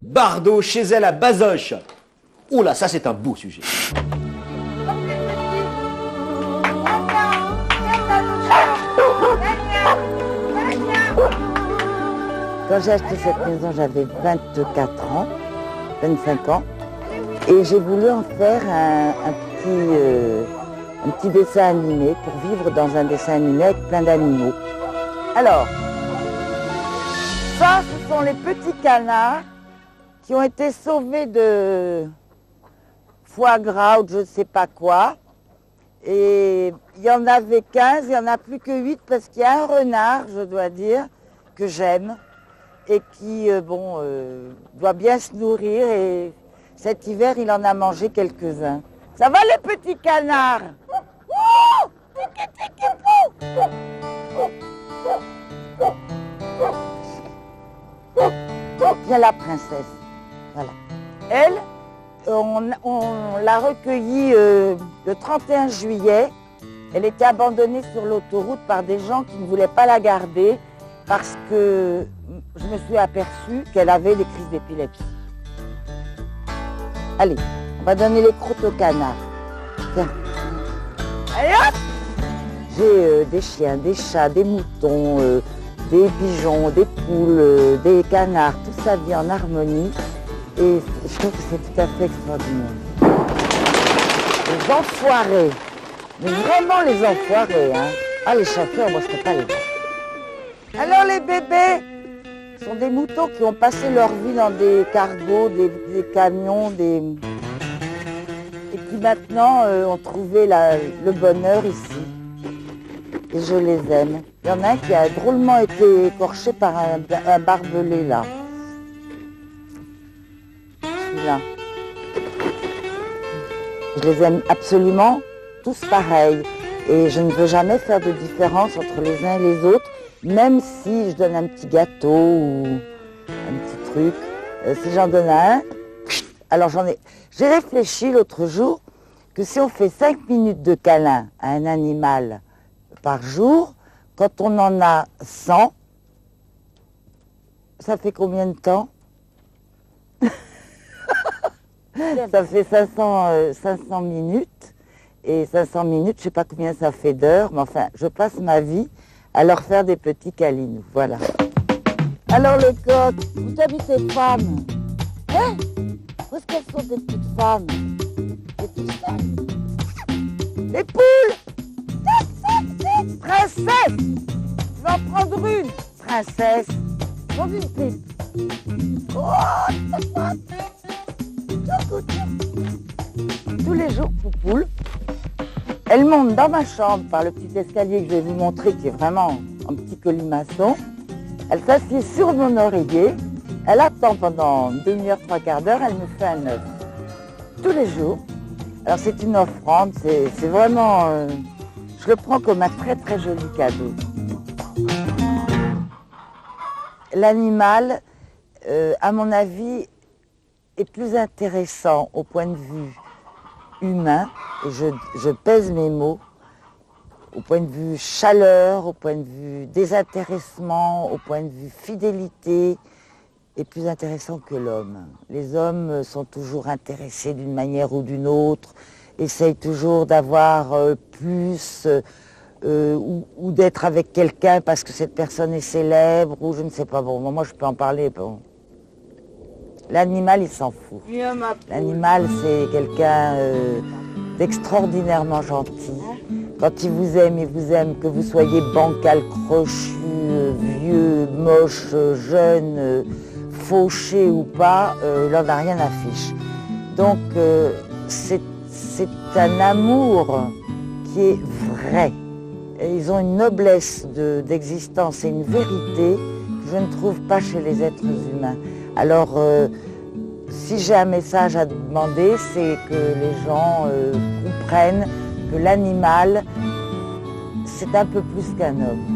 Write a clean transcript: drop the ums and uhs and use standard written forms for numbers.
Bardot chez elle à Bazoches. Oula, ça c'est un beau sujet. Quand j'ai acheté cette maison, j'avais 24 ans, 25 ans, et j'ai voulu en faire un petit dessin animé pour vivre dans un dessin animé avec plein d'animaux. Alors, ça, ce sont les petits canards qui ont été sauvés de foie gras ou de je ne sais pas quoi. Et il y en avait 15, il n'y en a plus que 8 parce qu'il y a un renard, je dois dire, que j'aime et qui, doit bien se nourrir. Et cet hiver, il en a mangé quelques-uns. Ça va les petits canards? Il y a la princesse. Voilà. Elle, on l'a recueillie le 31 juillet. Elle était abandonnée sur l'autoroute par des gens qui ne voulaient pas la garder parce que je me suis aperçue qu'elle avait des crises d'épilepsie. Allez, on va donner les croûtes aux canards. Tiens. Allez hop! J'ai des chiens, des chats, des moutons, des pigeons, des poules, des canards. Tout ça vit en harmonie et je trouve que c'est tout à fait extraordinaire. Les enfoirés, mais vraiment les enfoirés, hein. Ah, les chauffeurs, moi je ne peux pas les voir. Alors les bébés sont des moutons qui ont passé leur vie dans des cargos, des camions, et qui maintenant ont trouvé le bonheur ici. Et je les aime. Il y en a un qui a drôlement été écorché par un barbelé là. Celui-là. Je les aime absolument tous pareils. Et je ne veux jamais faire de différence entre les uns et les autres, même si je donne un petit gâteau ou un petit truc. Si j'en donne un, alors j'ai réfléchi l'autre jour que si on fait 5 minutes de câlin à un animal par jour, quand on en a 100, ça fait combien de temps? Ça fait 500 minutes. Et 500 minutes, je ne sais pas combien ça fait d'heures, mais enfin, je passe ma vie à leur faire des petits câlins. Voilà. Alors les coqs, vous avez ces femmes? Hein? Où est-ce qu'elles sont des petites femmes? Des petites femmes? Les poules! Princesse! Je vais en prendre une! Princesse! Prends une pipe! Oh, c'est pas... Tous les jours, Poupoule, elle monte dans ma chambre par le petit escalier que je vais vous montrer, qui est vraiment un petit colimaçon. Elle s'assied sur mon oreiller, elle attend pendant une demi-heure, 3/4 d'heure, elle me fait un œuf. Tous les jours. Alors c'est une offrande, c'est vraiment... je le prends comme un très très joli cadeau. L'animal, à mon avis, est plus intéressant au point de vue humain, et je pèse mes mots, au point de vue chaleur, au point de vue désintéressement, au point de vue fidélité, est plus intéressant que l'homme. Les hommes sont toujours intéressés d'une manière ou d'une autre, essayent toujours d'avoir plus, ou d'être avec quelqu'un parce que cette personne est célèbre, ou je ne sais pas, bon, moi je peux en parler, bon. L'animal, il s'en fout. L'animal, c'est quelqu'un d'extraordinairement gentil. Quand il vous aime, que vous soyez bancal, crochu, vieux, moche, jeune, fauché ou pas, il n'en a rien à fiche. Donc, c'est un amour qui est vrai. Et ils ont une noblesse d'existence et une vérité que je ne trouve pas chez les êtres humains. Alors, si j'ai un message à demander, c'est que les gens comprennent que l'animal, c'est un peu plus qu'un homme.